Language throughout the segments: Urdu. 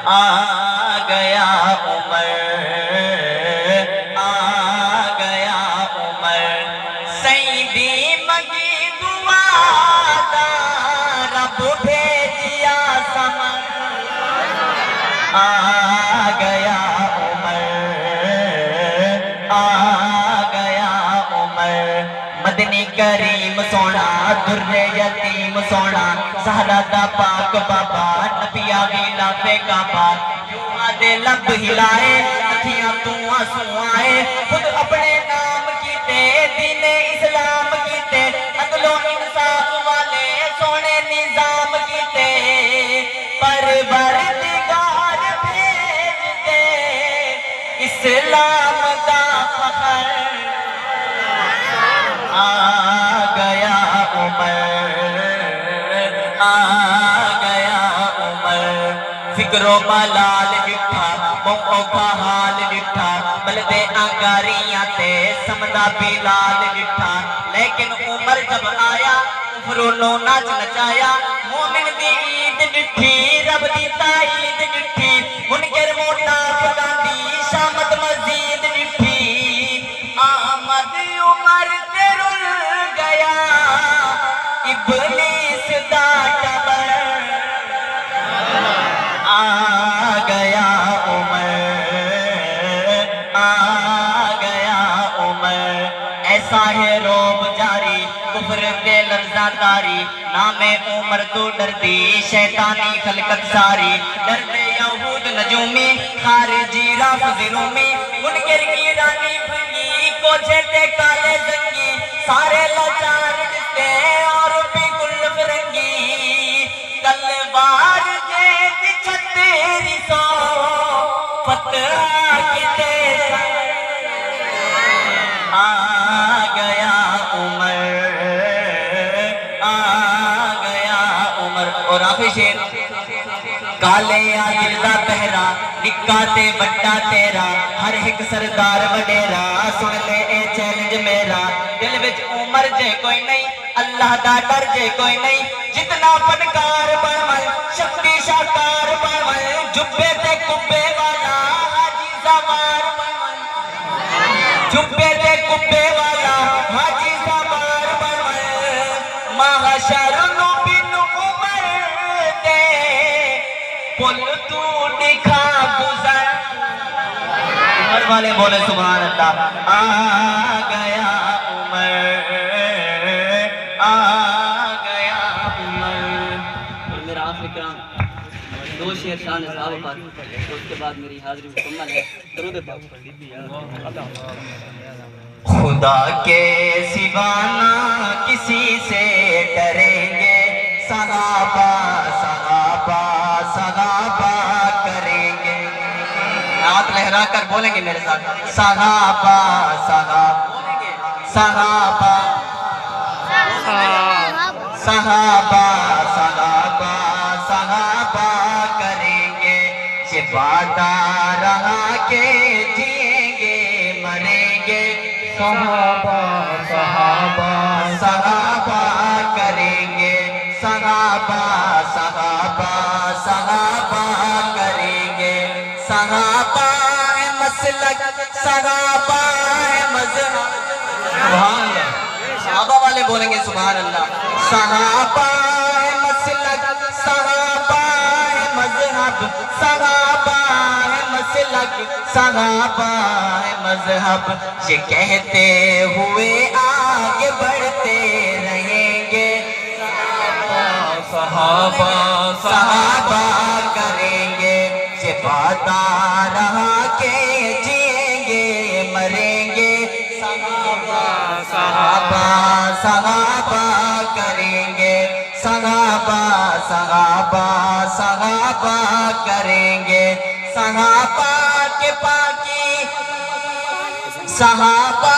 آ گیا عمر، آ گیا عمر، سیدی مگی دعا دا رب بھیجیا سمن، آ گیا عمر، آ گیا عمر، مدنی کریم سونا در یتیم سونا زہرا دا پاک بابا نبی آگیلا پہ کعبہ یوں دے لب ہلائے اتھیاں تو آنسو آئے خود اپنے نام کیتے دین اسلام کیتے عدل و انصاف والے سونے نظام کیتے پروردگار بھیج دے اسلام دا فخر آ گیا عمر، آ گیا عمر، فکر و ملال ڈٹھا موقع کا حال ڈٹھا بلدے انگاریاں تے سمدہ بلال ڈٹھا لیکن عمر جب آیا کفرونو ناچ نچایا مومن دی عید ڈٹھی رب دی تائید ڈٹھی منکر موٹا پگاندی شامت مزید ڈٹھی آمد عمر تے رل گیا ابلیس دا ٹبر آ گیا عمر، آ گیا عمر، ایسا ہے روب جاری کفر تے لرزہ داری نام عمر تو ڈردی شیطانی خلقت ساری ڈردے یہود نجومی خارجی رافض رومی منکر کی رانی بھنگی کوچھے تے کالے زنگی سارے لاچار ڈستے اور بھی کل فرنگی تلوار جے دی چھتری سو فتح کتے آ گیا عمر، آ گیا عمر، اور آخری شیر کالے آدل دا پہرا نکا تے بڑا تیرا ہر ایک سردار وڈیرا سن لے اے چیلنج میرا دل وچ عمر جے کوئی نہیں اللہ دا ڈر جے کوئی نہیں جتنا فنکار بنول شکتی شاکار بنول جبے تے کبے والا حاجی زوار بنول جبے تے کبے والا حاجی زوار بنول محشر نو بن عمر دے پل تو دکھا گزر عمر والے بولے سبحان اللہ آ گیا عمر، آ گیا عمر۔ اور میرا آخری کرام دو شعر شان صحابہ پر اس کے بعد میری حاضری مکمل ہے درود پاک خدا کے سوا نہ کسی سے ڈریں گے صحابہ صحابہ صحابہ کریں گے ہاتھ لہرا کر بولیں گے میرے ساتھ صحابہ صحابہ صحابہ صحابہ صحابہ صحابہ کریں گے یہ وعدہ رہا کہ جئیں گے مریں گے صحابہ صحابہ صحابہ کریں گے صحابہ صحابہ صحابہ کریں گے صحابہ ہے مسلک صحابہ ہے مذہب سبحان اللہ صحابہ والے بولیں گے سبحان اللہ صحابہ ہے مسلک صحابہ ہے مذہب صحابہ ہے مسلک صحابہ ہے مذہب یہ کہتے ہوئے آگے بڑھتے رہیں گے صحابہ صحابہ کریں گے یہ وعدہ رہا کہ جئیں گے مریں گے صحابہ صحابہ صحابہ کریں گے صحابہ صحابہ صحابہ کریں گے صحابہ کے پاکی صحابہ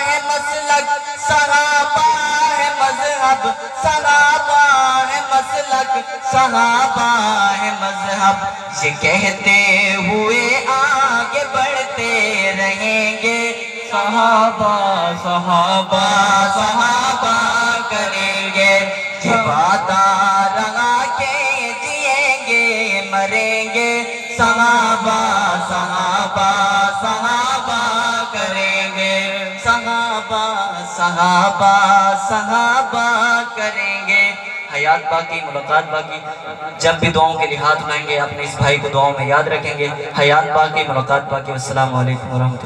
ہے مسلک صحابہ ہے مذہب صحابہ ہے مسلک صحابہ ہے مذہب یہ کہتے ہوئے آگے بڑھتے رہیں گے صحابہ صحابہ صحابہ کریں گے یہ وعدہ رہا کہ جئیں مریں گے صحابہ صحابہ صحابہ کریں گے صحابہ صحابہ صحابہ کریں گے حیات باقی ملاقات باقی جب بھی دعاؤں کے لیے ہاتھ اٹھائیں گے اپنے اس بھائی کو دعاؤں میں یاد رکھیں گے حیات باقی ملاقات باقی السلام علیکم ورحمۃ اللہ